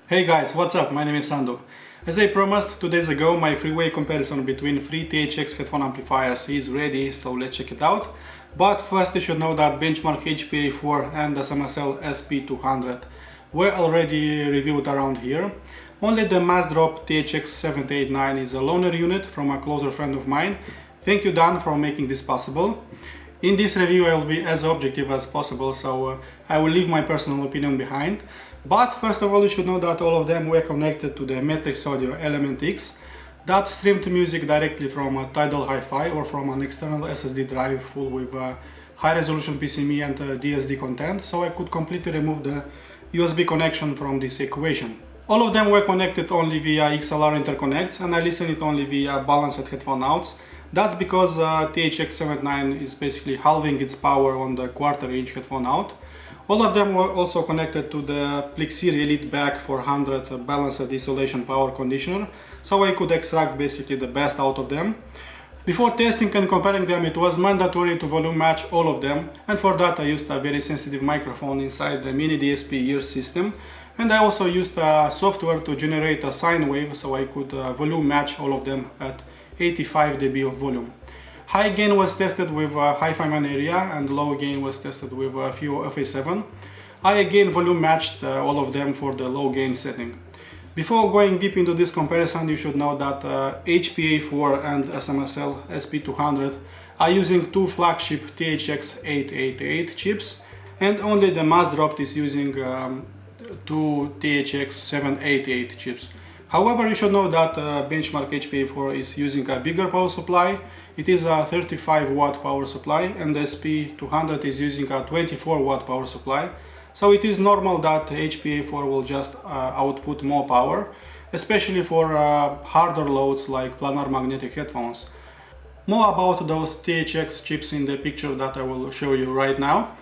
Hey guys, what's up? My name is Sandu. As I promised 2 days ago, my freeway comparison between three THX headphone amplifiers is ready, so let's check it out. But first you should know that benchmark HPA4 and SMSL SP200 were already reviewed around here. Only the Massdrop THX-789 is a loaner unit from a closer friend of mine. Thank you, Dan, for making this possible. In this review I will be as objective as possible, so I will leave my personal opinion behind. But first of all, you should know that all of them were connected to the Matrix Audio Element X that streamed music directly from a Tidal Hi-Fi or from an external SSD drive full with high resolution PCMe and DSD content, so I could completely remove the USB connection from this equation. All of them were connected only via XLR interconnects, and I listened it only via balanced headphone outs. That's because THX-789 is basically halving its power on the quarter-inch headphone out. All of them were also connected to the Plexir Elite Back 400 balanced isolation power conditioner, so I could extract basically the best out of them. Before testing and comparing them, it was mandatory to volume match all of them, and for that I used a very sensitive microphone inside the mini DSP ear system, and I also used a software to generate a sine wave so I could volume match all of them at 85 dB of volume. High gain was tested with Hi-Fi Man area and low gain was tested with a few FA7. I again volume matched all of them for the low gain setting. Before going deep into this comparison, you should know that HPA4 and SMSL SP200 are using two flagship THX-888 chips, and only the Massdrop is using two THX-788 chips. However, you should know that benchmark HPA4 is using a bigger power supply. It is a 35 watt power supply, and the SP200 is using a 24 watt power supply. So it is normal that HPA4 will just output more power, especially for harder loads like planar magnetic headphones. More about those THX chips in the picture that I will show you right now.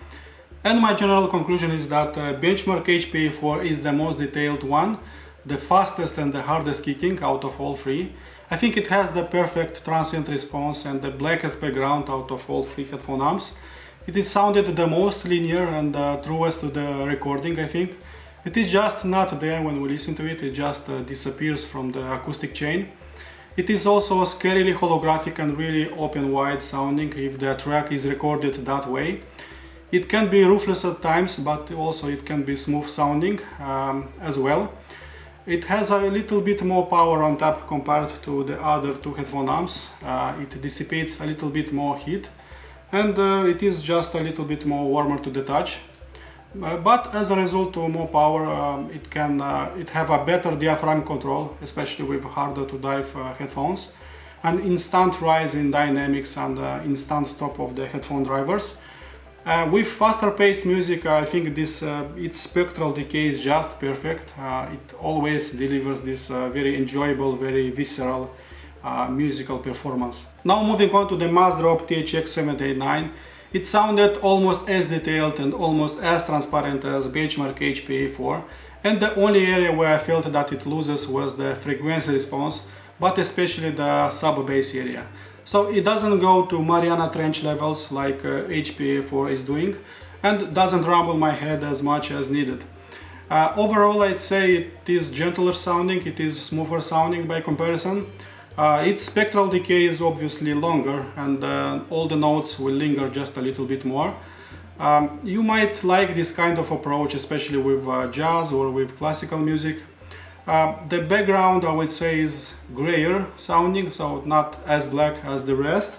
And my general conclusion is that benchmark HPA4 is the most detailed one, the fastest and the hardest kicking out of all three. I think it has the perfect transient response and the blackest background out of all three headphone amps. It is sounded the most linear and truest to the recording, I think. It is just not there when we listen to it, it just disappears from the acoustic chain. It is also scarily holographic and really open wide sounding if the track is recorded that way. It can be ruthless at times, but also it can be smooth sounding as well. It has a little bit more power on tap compared to the other two headphone amps. It dissipates a little bit more heat, and it is just a little bit more warmer to the touch. But as a result of more power, it have a better diaphragm control, especially with harder to dive headphones, an instant rise in dynamics and instant stop of the headphone drivers. With faster paced music, I think its spectral decay is just perfect. It always delivers this very enjoyable, very visceral musical performance. Now moving on to the Massdrop THX-789, it sounded almost as detailed and almost as transparent as benchmark HPA4, and the only area where I felt that it loses was the frequency response, but especially the sub-bass area. So it doesn't go to Mariana Trench levels like HPA4 is doing, and doesn't rumble my head as much as needed. Overall, I'd say it is gentler sounding, it is smoother sounding by comparison. Its spectral decay is obviously longer, and all the notes will linger just a little bit more. You might like this kind of approach, especially with jazz or with classical music. The background, I would say, is grayer sounding, so not as black as the rest.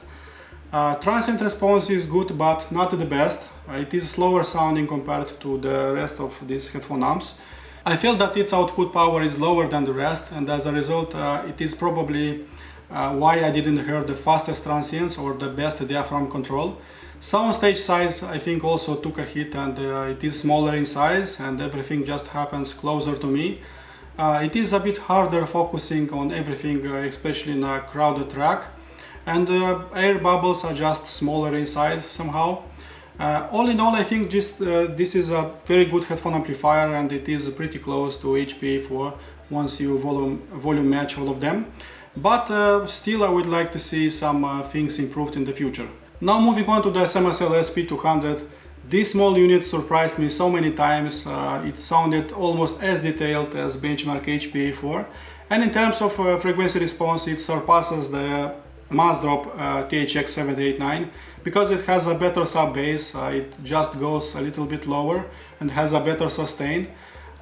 Transient response is good, but not the best. It is slower sounding compared to the rest of these headphone amps. I feel that its output power is lower than the rest, and as a result it is probably why I didn't hear the fastest transients or the best diaphragm control. Soundstage Size, I think, also took a hit, and it is smaller in size and everything just happens closer to me. It is a bit harder focusing on everything, especially in a crowded track, and air bubbles are just smaller in size somehow. All in all, I think this is a very good headphone amplifier, and it is pretty close to HPA4 once you volume match all of them. But still, I would like to see some things improved in the future. Now moving on to the SMSL SP200, This small unit surprised me so many times. It sounded almost as detailed as benchmark HPA4, and in terms of frequency response it surpasses the Massdrop THX-789 because it has a better sub bass. It just goes a little bit lower and has a better sustain.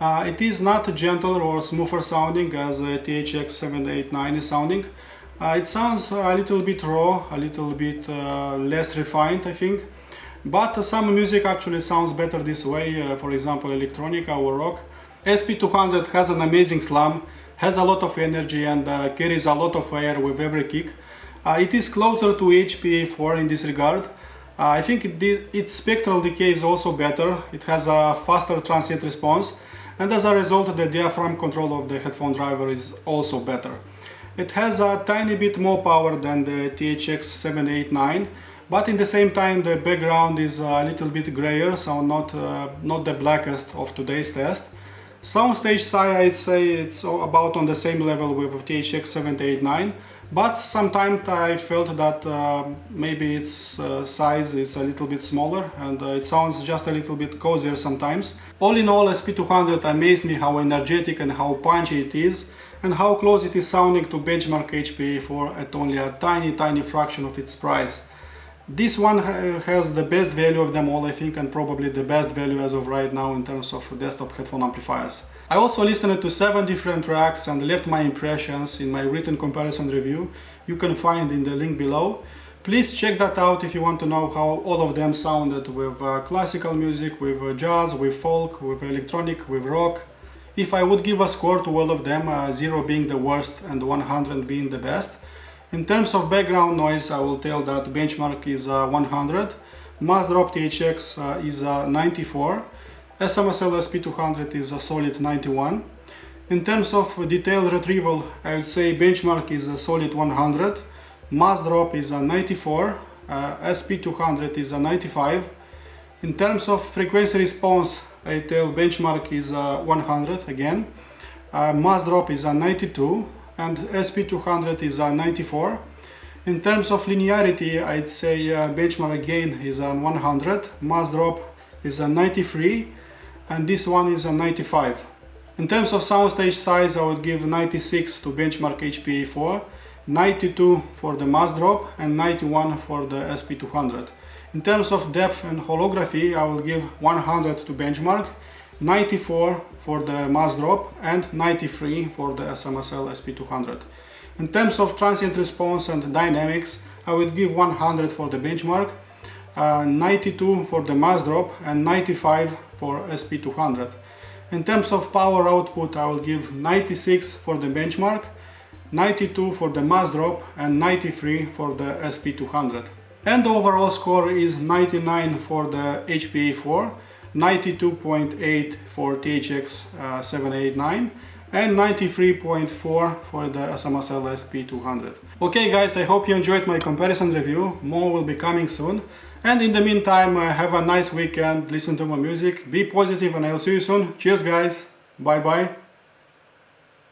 It is not gentler or smoother sounding as THX-789 is sounding. It sounds a little bit raw, a little bit less refined, I think. But some music actually sounds better this way, for example electronica or rock. SP200 has an amazing slam, has a lot of energy and carries a lot of air with every kick. It is closer to HPA4 in this regard. I think its spectral decay is also better. It has a faster transient response, and as a result the diaphragm control of the headphone driver is also better. It has a tiny bit more power than the THX-789, but in the same time the background is a little bit grayer, so not the blackest of today's test. Soundstage Size, I'd say it's about on the same level with THX-789, but sometimes I felt that maybe its size is a little bit smaller and it sounds just a little bit cozier sometimes. All in all, SP200 amazed me how energetic and how punchy it is, and how close it is sounding to benchmark HPA4 at only a tiny fraction of its price. This one has the best value of them all, I think, and probably the best value as of right now in terms of desktop headphone amplifiers. I also listened to 7 different tracks and left my impressions in my written comparison review. You can find in the link below. Please check that out if you want to know how all of them sounded with classical music, with jazz, with folk, with electronic, with rock. If I would give a score to all of them, 0 being the worst and 100 being the best. In terms of background noise, I will tell that benchmark is 100, Massdrop THX is 94, SMSL SP200 is a solid 91. In terms of detail retrieval, I would say benchmark is a solid 100, Massdrop is a 94, SP200 is a 95. In terms of frequency response, I tell benchmark is 100 again, Massdrop is a 92, and SP200 is a 94. In terms of linearity, I'd say benchmark again is a 100, Massdrop is a 93, and this one is a 95. In terms of soundstage size, I would give 96 to benchmark HPA4, 92 for the Massdrop, and 91 for the SP200. In terms of depth and holography, I will give 100 to benchmark, 94 for the Massdrop, and 93 for the SMSL SP200. In terms of transient response and dynamics, I would give 100 for the benchmark, 92 for the Massdrop, and 95 for SP200. In terms of power output, I will give 96 for the benchmark, 92 for the Massdrop, and 93 for the SP200. And the overall score is 99 for the HPA4, 92.8 for THX-789, and 93.4 for the SMSL SP200. Okay guys, I hope you enjoyed my comparison review. More will be coming soon. And in the meantime, have a nice weekend, listen to my music, be positive, and I'll see you soon. Cheers guys, bye bye.